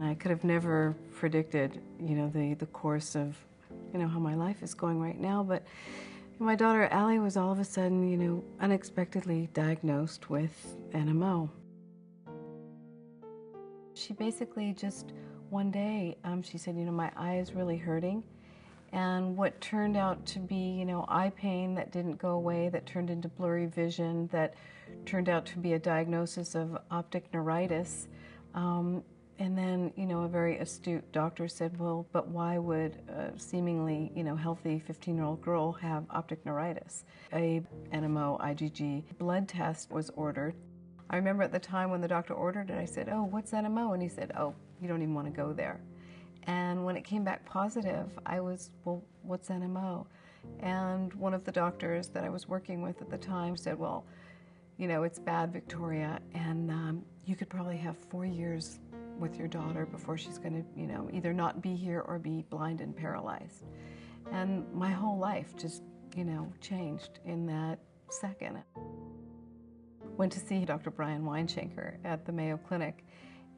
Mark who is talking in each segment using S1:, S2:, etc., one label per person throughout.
S1: I could have never predicted, the course of, how my life is going right now, but my daughter Allie was all of a sudden, unexpectedly diagnosed with NMO. She basically just one day, she said, my eye is really hurting. And what turned out to be, eye pain that didn't go away, that turned into blurry vision, that turned out to be a diagnosis of optic neuritis. And then, a very astute doctor said, well, but why would a seemingly, healthy 15-year-old girl have optic neuritis? A NMO IgG blood test was ordered. I remember at the time when the doctor ordered it, I said, oh, what's NMO? And he said, oh, you don't even want to go there. And when it came back positive, I was, well, what's NMO? And one of the doctors that I was working with at the time said, well, it's bad, Victoria, and you could probably have 4 years with your daughter before she's going to, either not be here or be blind and paralyzed. And my whole life just, changed in that second. Went to see Dr. Brian Weinshenker at the Mayo Clinic,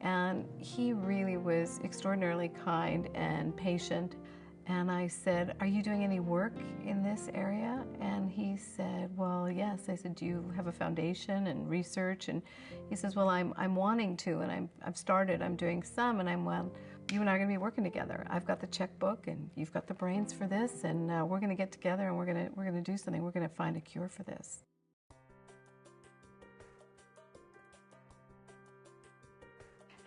S1: and he really was extraordinarily kind and patient. And I said, are you doing any work in this area? And he said, well, yes. I said, do you have a foundation and research? And he says, well, I'm wanting to, and I've started, I'm doing some, and well, you and I are going to be working together. I've got the checkbook, and you've got the brains for this, and we're going to get together, and we're going to do something. We're going to find a cure for this.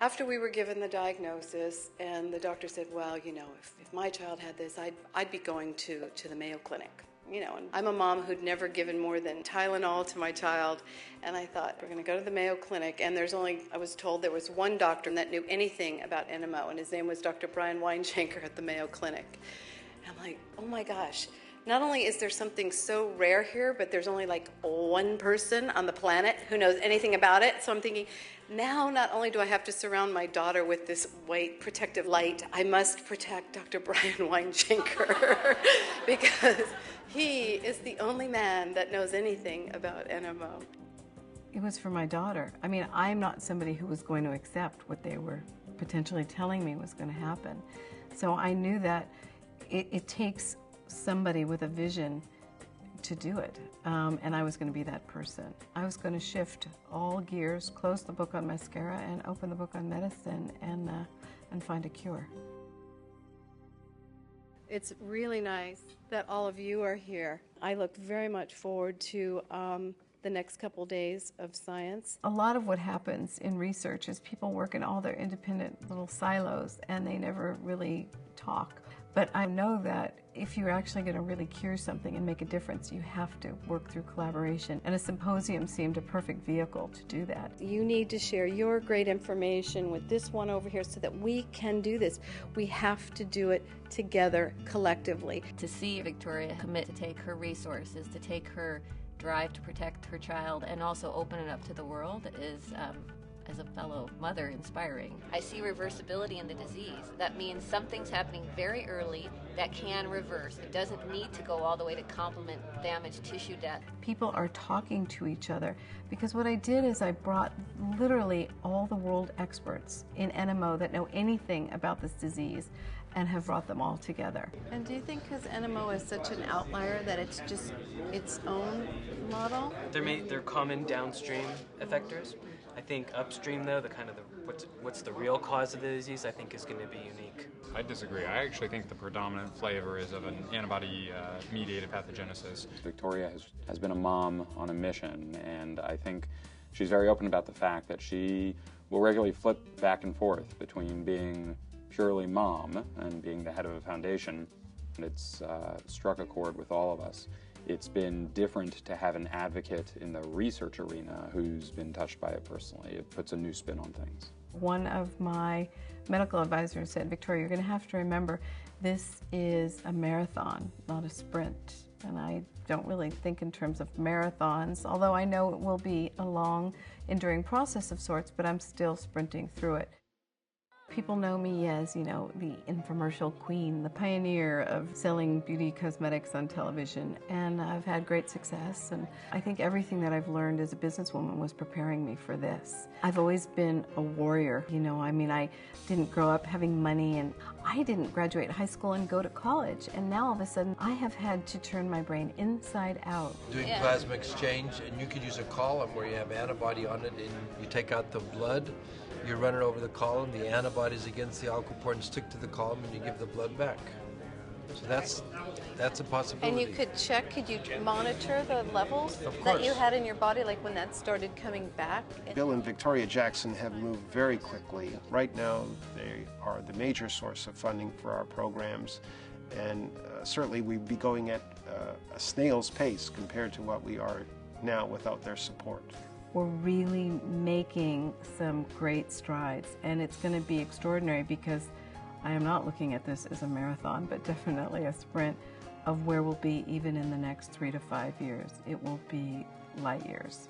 S1: After we were given the diagnosis, and the doctor said, well, if my child had this, I'd be going to the Mayo Clinic. And I'm a mom who'd never given more than Tylenol to my child, and I thought, we're going to go to the Mayo Clinic, and I was told there was one doctor that knew anything about NMO, and his name was Dr. Brian Weinshenker at the Mayo Clinic. And I'm like, oh my gosh. Not only is there something so rare here, but there's only like one person on the planet who knows anything about it. So I'm thinking, now not only do I have to surround my daughter with this white protective light, I must protect Dr. Brian Weinshenker because he is the only man that knows anything about NMO. It was for my daughter. I mean, I'm not somebody who was going to accept what they were potentially telling me was going to happen. So I knew that it takes somebody with a vision to do it, and I was going to be that person. I was going to shift all gears, close the book on Mascara, and open the book on medicine, and find a cure. It's really nice that all of you are here. I look very much forward to the next couple days of science. A lot of what happens in research is people work in all their independent little silos, and they never really talk. But I know that if you're actually going to really cure something and make a difference, you have to work through collaboration. And a symposium seemed a perfect vehicle to do that. You need to share your great information with this one over here so that we can do this. We have to do it together, collectively.
S2: To see Victoria commit to take her resources, to take her drive to protect her child, and also open it up to the world is, as a fellow mother, inspiring. I see reversibility in the disease. That means something's happening very early that can reverse. It doesn't need to go all the way to complement damaged tissue death.
S1: People are talking to each other because what I did is I brought literally all the world experts in NMO that know anything about this disease and have brought them all together. And do you think because NMO is such an outlier that it's just its own model?
S3: They're common downstream effectors. I think upstream, though, what's the real cause of the disease, I think is going to be unique.
S4: I disagree. I actually think the predominant flavor is of an antibody-mediated pathogenesis.
S5: Victoria has been a mom on a mission, and I think she's very open about the fact that she will regularly flip back and forth between being purely mom and being the head of a foundation. And it's struck a chord with all of us. It's been different to have an advocate in the research arena who's been touched by it personally. It puts a new spin on things.
S1: One of my medical advisors said, Victoria, you're going to have to remember this is a marathon, not a sprint. And I don't really think in terms of marathons, although I know it will be a long, enduring process of sorts, but I'm still sprinting through it. people know me as, you know, the infomercial queen, the pioneer of selling beauty cosmetics on television, and I've had great success, and I think everything that I've learned as a businesswoman was preparing me for this. I've always been a warrior, you know, I mean, I didn't grow up having money, and I didn't graduate high school and go to college, and now all of a sudden I have had to turn my brain inside out.
S6: Doing plasma exchange, and you could use a column where you have antibody on it, and you take out the blood, you run it over the column, the antibodies against the alcoporin stick to the column, and you give the blood back. So that's a possibility.
S7: And you could check, could you monitor the levels that you had in your body, like when that started coming back?
S8: Bill and Victoria Jackson have moved very quickly. Right now, they are the major source of funding for our programs, and certainly we'd be going at a snail's pace compared to what we are now without their support.
S1: We're really making some great strides, and it's going to be extraordinary because I am not looking at this as a marathon, but definitely a sprint of where we'll be even in the next 3 to 5 years. It will be light years.